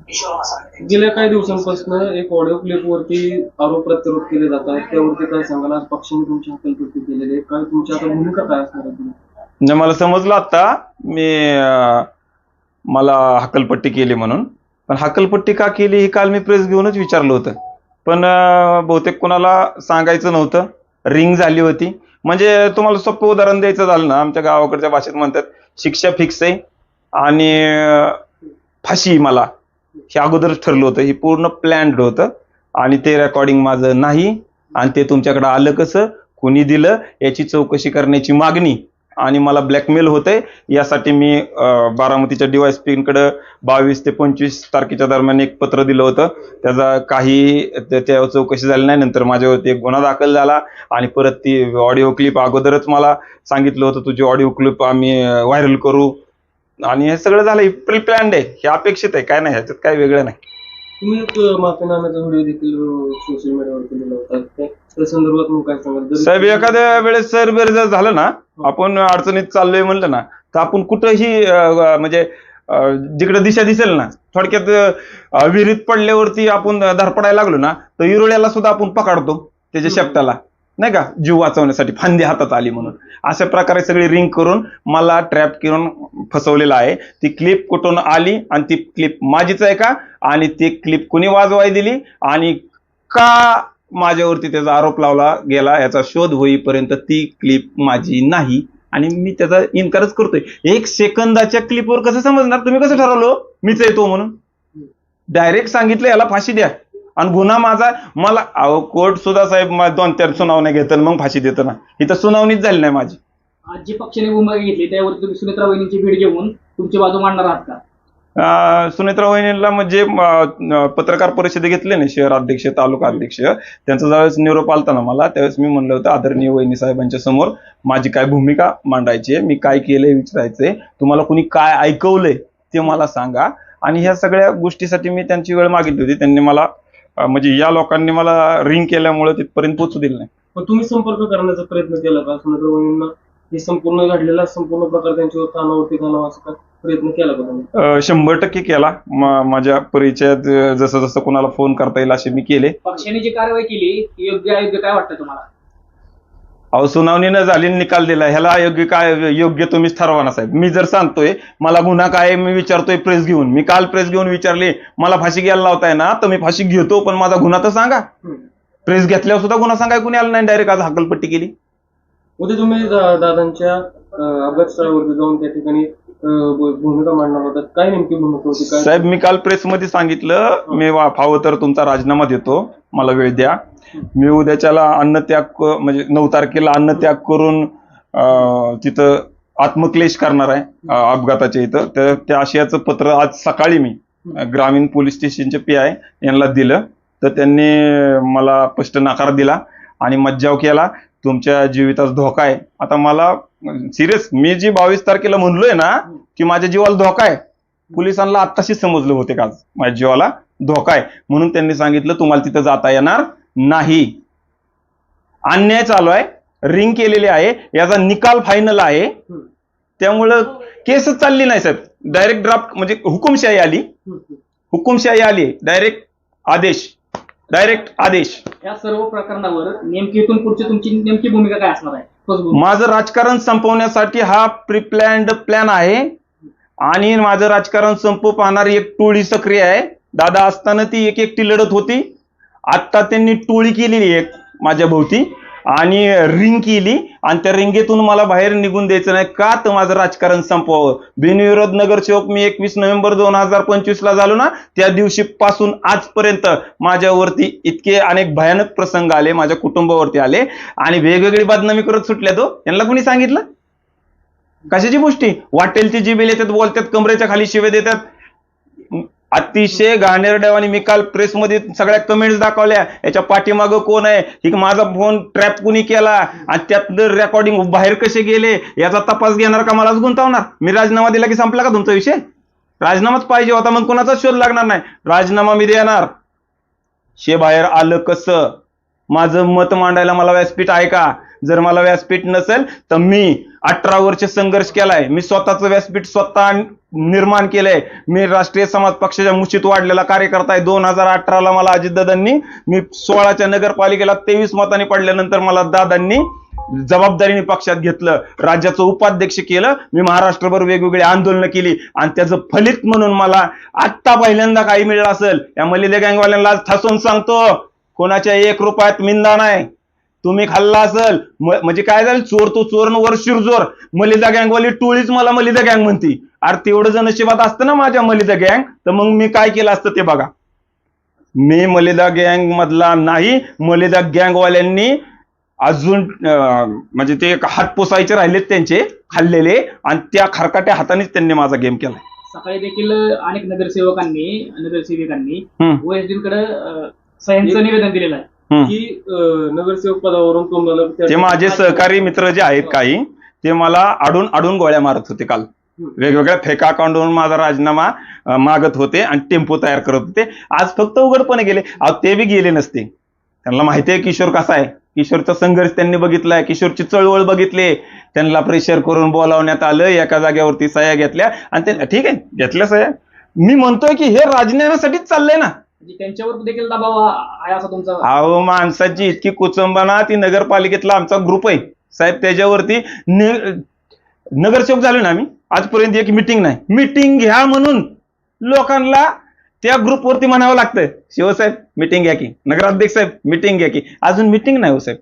गेल्या काही दिवसांपासून एक ऑडिओ क्लिप वरती आरोप प्रत्यारोप केले जातात, त्यावरती काय सांगाल? आज पक्षाने तुमची हकालपट्टी केलेली आहे, काय तुमची आता भूमिका काय असणार आहे? म्हणजे मला समजलं आता मी मला हक्कलपट्टी केली म्हणून. पण हक्कलपट्टी का केली हे काल मी प्रेस घेऊनच विचारलं होतं. पण बहुतेक कुणाला सांगायचं नव्हतं. रिंग झाली होती. म्हणजे तुम्हाला सोपं उदाहरण द्यायचं झालं ना, आमच्या गावाकडच्या भाषेत म्हणतात शिक्षा फिक्स आहे आणि फाशी मला, हे अगोदरच ठरलं होतं. हे पूर्ण प्लॅन्ड होतं आणि ते रेकॉर्डिंग माझं नाही आणि ते तुमच्याकडे आलं कसं, कुणी दिलं याची चौकशी करण्याची मागणी आणि मला ब्लॅकमेल होतंय यासाठी मी बारामतीच्या डीवायएसपीकडे 22 ते 25 तारखेच्या दरम्यान एक पत्र दिलं होतं. त्याचा काही त्याच्यावर चौकशी झाली नाही. नंतर माझ्यावरती एक गुन्हा दाखल झाला आणि परत ती ऑडिओ क्लिप अगोदरच मला सांगितलं होतं तुझी ऑडिओ क्लिप आम्ही व्हायरल करू आणि हे सगळं झालं. प्री प्लॅन्ड आहे, हे अपेक्षित आहे, काय नाही, ह्याच्यात काही वेगळं नाही. तुम्ही एक माफीनाम्याचा व्हिडिओ देखील सोशल मीडियावर दिला होता, त्या संदर्भात मग काय सांगाल? साहेब, एखाद्या वेळेस सर जर झालं ना, आपण अडचणीत चाललोय म्हणलं ना, तर आपण कुठंही म्हणजे जिकडे दिशा दिसेल ना, थोडक्यात विहिरीत पडल्यावरती आपण धडपडायला लागलो ना, तर इरुळ्याला सुद्धा आपण पकडतो त्याच्या शेपटाला, नाही का, जीव वाचवण्यासाठी, फांदी हातात आली म्हणून. अशा प्रकारे सगळी रिंग करून मला ट्रॅप करून फसवलेलं आहे. ती क्लिप कुठून आली आणि ती क्लिप माझीच आहे का, आणि ती क्लिप कुणी वाजवाय दिली आणि का माझ्यावरती त्याचा आरोप लावला गेला याचा शोध होईपर्यंत ती क्लिप माझी नाही आणि मी त्याचा इन्कारच करतोय. 1 सेकंदाच्या क्लिपवर कसं समजणार? तुम्ही कसं ठरवलं मीच येतो म्हणून? डायरेक्ट सांगितलं याला फाशी द्या आणि गुन्हा माझा. मला कोर्ट सुद्धा साहेब 2-4 सुनावण्या घेतं मग फाशी देतं ना. इथं सुनावणीच झाली नाही माझी. आज जी पक्षाने भूमिका घेतली त्यावरती तुम्ही सुनेत्रा वहिनींची भेट घेऊन तुमची बाजू मांडणार आहात का? सुनेत्रा वहिनीला म्हणजे पत्रकार परिषदे घेतले ना, शहर अध्यक्ष, तालुका अध्यक्ष, त्यांचा ज्यावेळेस निरोप आलता ना मला, त्यावेळेस मी म्हणलं होतं आदरणीय वहिनी साहेबांच्या समोर माझी काय भूमिका मांडायची आहे, मी काय केलंय विचारायचंय, तुम्हाला कुणी काय ऐकवलंय ते मला सांगा. आणि ह्या सगळ्या गोष्टीसाठी मी त्यांची वेळ मागितली होती. त्यांनी मला म्हणजे या लोकांनी मला रिंग केल्यामुळे तिथपर्यंत पोहोचू दिलं नाही. पण तुम्ही संपर्क करण्याचा प्रयत्न केला का सुनेत्रा वहिनींना? हे संपूर्ण घडलेला संपूर्ण प्रकार त्यांच्यावर कानावरती घालावा असं काय प्रयत्न केला का तुम्ही? 100% केला. माझ्या परिचयात जसं जसं कोणाला फोन करता येईल असे मी केले. पक्षाने जी कारवाई केली योग्य अयोग्य काय वाटतं तुम्हाला? अहो, सुनावणी न झाली, निकाल दिला, ह्याला अयोग्य काय योग्य तुम्हीच ठरवा ना साहेब. मी जर सांगतोय मला गुन्हा काय मी विचारतोय प्रेस घेऊन, मी काल प्रेस घेऊन विचारली मला फाशी घ्यायला लावताय ना, तर मी फाशी घेतो, पण माझा गुन्हा तर सांगा. प्रेस घेतल्यावर सुद्धा गुन्हा सांगाय कुणी आलं नाही, डायरेक्ट आज हकलपट्टी केली. उद्या तुम्ही दादांच्या अपघात स्थळावरती जाऊन त्या ठिकाणी भूमिका मांडणार होतात, काय नेमकी भूमिका होती? काय साहेब, मी काल प्रेसमध्ये सांगितलं मी फावं तर तुमचा राजीनामा देतो, मला वेळ द्या. मी उद्याच्याला अन्नत्याग म्हणजे 9 तारखेला अन्नत्याग करून तिथं आत्मक्लेश करणार आहे अपघाताच्या इथं. तर त्या आशयाचं पत्र आज सकाळी मी ग्रामीण पोलीस स्टेशनचे PI यांना दिलं, तर त्यांनी मला स्पष्ट नकार दिला आणि मज्जाव केला. तुमच्या जीवितास धोका आहे. आता मला सिरियस, मी जी 22 तारखेला म्हणलोय ना की माझ्या जीवाला धोका आहे, पोलिसांना आत्ताशी समजलं होते का माझ्या जीवाला धोका आहे, म्हणून त्यांनी सांगितलं तुम्हाला तिथं जाता येणार नाही. अन्याय चालू आहे, रिंग केलेली आहे, याचा निकाल फायनल आहे, त्यामुळं केसच चालली नाही साहेब. डायरेक्ट ड्राफ्ट म्हणजे हुकुमशाही आली, डायरेक्ट आदेश. या सर्व प्रकरणावर नेमकी इथून पुढची तुमची नेमकी भूमिका काय असणार आहे? माझं राजकारण संपवण्यासाठी हा प्लॅन आहे आणि माझं राजकारण संपू पाहणारी एक टोळी सक्रिय आहे. दादा असताना ती एकटी लढत होती, आता त्यांनी टोळी केलेली एक माझ्या भोवती आणि रिंग केली आणि त्या रिंगेतून मला बाहेर निघून द्यायचं नाही का, तर माझं राजकारण संपवावं. बिनविरोध नगरसेवक मी 21 नोव्हेंबर 2025 ला झालो ना, त्या दिवशी पासून आजपर्यंत माझ्यावरती इतके अनेक भयानक प्रसंग आले, माझ्या कुटुंबावरती आले आणि वेगवेगळी बदनामी करत सुटल्या. तो यांना कोणी सांगितलं? कशाची गोष्टी? वाटेल ती जीबेल येतात, बोलतात, कमरेच्या खाली शिवे देतात, अतिशय घाणेरड्यावानी. मी काल प्रेसमध्ये सगळ्या कमेंट्स दाखवल्या, याच्या पाठीमागं कोण आहे, ही माझा फोन ट्रॅप कुणी केला आणि त्यातलं रेकॉर्डिंग बाहेर कसे गेले याचा तपास घेणार का मलाच गुंतवणार? मी राजीनामा दिला की संपला का तुमचा विषय? राजीनामाच पाहिजे होता, मग कोणाचा शोध लागणार नाही. राजीनामा मी देणार. शे बाहेर आलं कसं? माझं मत मांडायला मला व्यासपीठ आहे का? जर मला व्यासपीठ नसेल तर मी 18 वर्ष संघर्ष केलाय, मी स्वतःचं व्यासपीठ स्वतः निर्माण केलंय. मी राष्ट्रीय समाज पक्षाच्या मुशीत वाढलेला कार्यकर्ता आहे. 2018ला मला अजितदादांनी, मी 16च्या नगरपालिकेला 23 मतांनी पडल्यानंतर मला दादांनी जबाबदारीने पक्षात घेतलं, राज्याचं उपाध्यक्ष केलं. मी महाराष्ट्रभर वेगवेगळी आंदोलनं केली आणि त्याचं फलित म्हणून मला आत्ता पहिल्यांदा काही मिळालं असेल. या मलिदा गँगवाल्यांना आज ठासून सांगतो, कोणाच्या 1 रुपयात मिंदा नाही. तुम्ही खाल्ला असेल म्हणजे काय झालं, चोर तो चोर वर शिरजोर. मलिदा गँगवाली टोळीच मला मलिदा गँग म्हणती. अरे तेवढं जर नशिबात असतं ना माझ्या मलिदा गँग, तर मग मी काय केलं असतं ते बघा. मी मलिदा गँग मधला नाही. मलिदा गँगवाल्यांनी अजून म्हणजे ते हात पुसायचे राहिलेत त्यांचे खाल्लेले, आणि त्या खरकाट्या हातानेच त्यांनी माझा गेम केलाय. सकाळी देखील अनेक नगरसेवकांनी ओएसडीकडे सह्यांचं निवेदन दिलेलं आहे की नगरसेवक पदावरून तुम्हाला ते माझे सहकारी मित्र जे आहेत काही, ते मला आडून गोळ्या मारत होते काल. वेगवेगळ्या फेक अकाउंटवरून माझा राजीनामा मागत होते आणि टेम्पो तयार करत होते. आज फक्त उघडपणे गेले. ते बी गेले नसते. त्यांना माहिती आहे किशोर कसा आहे. किशोरचा संघर्ष त्यांनी बघितलाय, किशोरची चळवळ बघितली. त्यांना प्रेशर करून बोलावण्यात आलं, एका जागेवरती सह्या घेतल्या आणि ते ठीक आहे घेतल्या सह्या. मी म्हणतोय की हे राजीनाम्यासाठीच चाललंय ना. त्यांच्यावर देखील दबाव आहे असा तुमचा? अहो माणसाची इतकी कुचंबना. ती नगरपालिकेतला आमचा ग्रुप आहे साहेब, त्याच्यावरती नगरसेवक झालो ना आम्ही. आजपर्यंत एक मिटिंग नाही. मिटिंग घ्या म्हणून लोकांना त्या ग्रुपवरती म्हणावं लागतं, शिवसाहेब मिटिंग घ्या की, नगराध्यक्ष साहेब मिटिंग घ्या की. अजून मिटिंग नाही हो साहेब.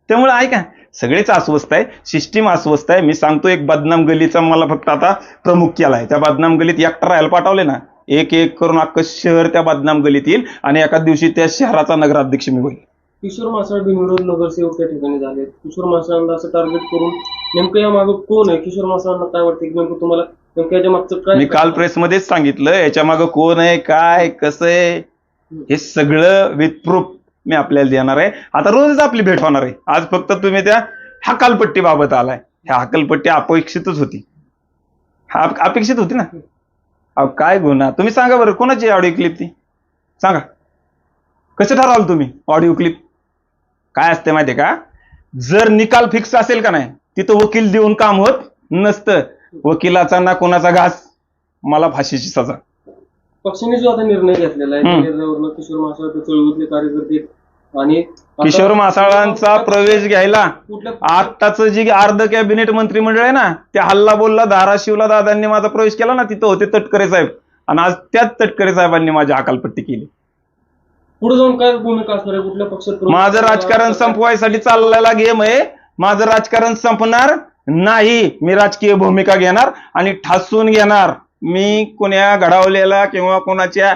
त्यामुळे ऐका, सगळेच अस्वस्थ आहे, सिस्टीम अस्वस्थ आहे. मी सांगतो, एक बदनाम गलीचा मला फक्त आता प्रमुख केला आहे. त्या बदनाम गलीत एकटा राहायला पाठवले ना, एक करून अख्खं शहर त्या बदनाम गलीत येईल आणि एका दिवशी त्या शहराचा नगराध्यक्ष मी होईल. किशोर मासाळ बिनविरोध नगरसेवक त्या ठिकाणी झाले. किशोर मासाळांना असं टार्गेट करून नेमकं या मागे कोण आहे? किशोर मासाळांना काय वाटतं की नेमकं तुम्हाला नेमकं याच्या मागचं काय? मी काल प्रेसमध्येच सांगितलं, याच्या मागे कोण आहे, काय कसं आहे, हे सगळं विथ प्रूफ मी आपल्याला देणार आहे. आता रोजच आपली भेट होणार आहे. आज फक्त तुम्ही त्या हकालपट्टी बाबत आलाय. ह्या हकालपट्टी अपेक्षितच होती. अपेक्षित होती ना. अहो काय गुन्हा, तुम्ही सांगा बरं, कोणाची ऑडिओ क्लिप ती सांगा. कसं ठरवाल तुम्ही ऑडिओ क्लिप? काय असते माहितीये का, जर निकाल फिक्स असेल का नाही, तिथं वकील देऊन काम होत नसतं. वकिलाचा ना कोणाचा घास, मला फाशीची सजा. पक्षाने जो आता निर्णय घेतलेला आहे, त्या निर्णयावरून किशोर मासाळ चळवळीतले कार्यकर्ते आणि किशोर मासाळांचा प्रवेश घ्यायला आत्ताच जी अर्ध कॅबिनेट मंत्रिमंडळ आहे ना, त्या हल्ला बोलला धाराशिवला दादांनी माझा प्रवेश केला ना, तिथं होते तटकरे साहेब, आणि आज त्याच तटकरे साहेबांनी माझी हकालपट्टी केली. पुढे जाऊन काय भूमिका असणार आहे? कुठल्या पक्षात? माझं राजकारण संपवायसाठी चाललेला गेम आहे. माझं राजकारण संपणार नाही. मी राजकीय भूमिका घेणार आणि ठासून घेणार. मी कोण्या घडावलेला किंवा कोणाच्या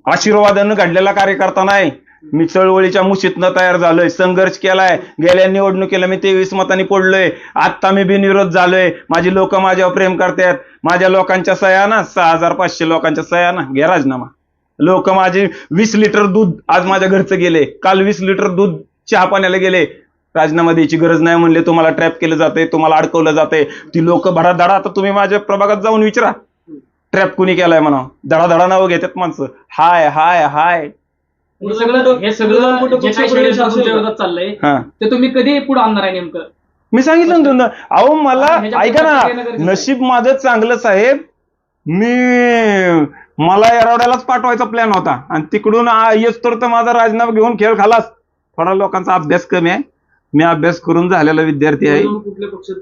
आशीर्वादानं घडलेला कार्यकर्ता नाही. मी चळवळीच्या मुशीतनं तयार झालोय, संघर्ष केलाय. गेल्या निवडणुकीला मी 23 मतांनी पडलोय. आता मी बिनविरोध झालोय. माझी लोक माझ्यावर प्रेम करतात. माझ्या लोकांच्या सह्या ना, 6500 लोकांच्या सह्या ना, घ्या राजीनामा. लोक माझे 20 लिटर दूध आज माझ्या घरचं गेले. काल 20 लिटर दूध चहा पाण्याला गेले. राजीनामा द्यायची गरज नाही म्हणले. तुम्हाला ट्रॅप केलं जाते, तुम्हाला अडकवलं जाते. ती लोक धडाधडा, आता तुम्ही माझ्या प्रभागात जाऊन विचारा, ट्रॅप कुणी केलाय म्हणा, धडाधडा नावं घेतात माणसं. हाय हाय हाय. हे सगळं जे काही षडयंत्र तुमच्या विरोधात चाललंय ते तुम्ही कधी पुढे आणणार आहे नेमकं? मी सांगितलं ना तुम्हाला. अहो मला ऐका ना, नशीब माझं चांगलं साहेब. मला एरवड्यालाच पाठवायचा प्लॅन होता आणि तिकडून येस तर माझा राजीनामा घेऊन खेळ खालास. थोडा लोकांचा अभ्यास कमी आहे. मी अभ्यास करून झालेला विद्यार्थी आहे. कुठल्या पक्षात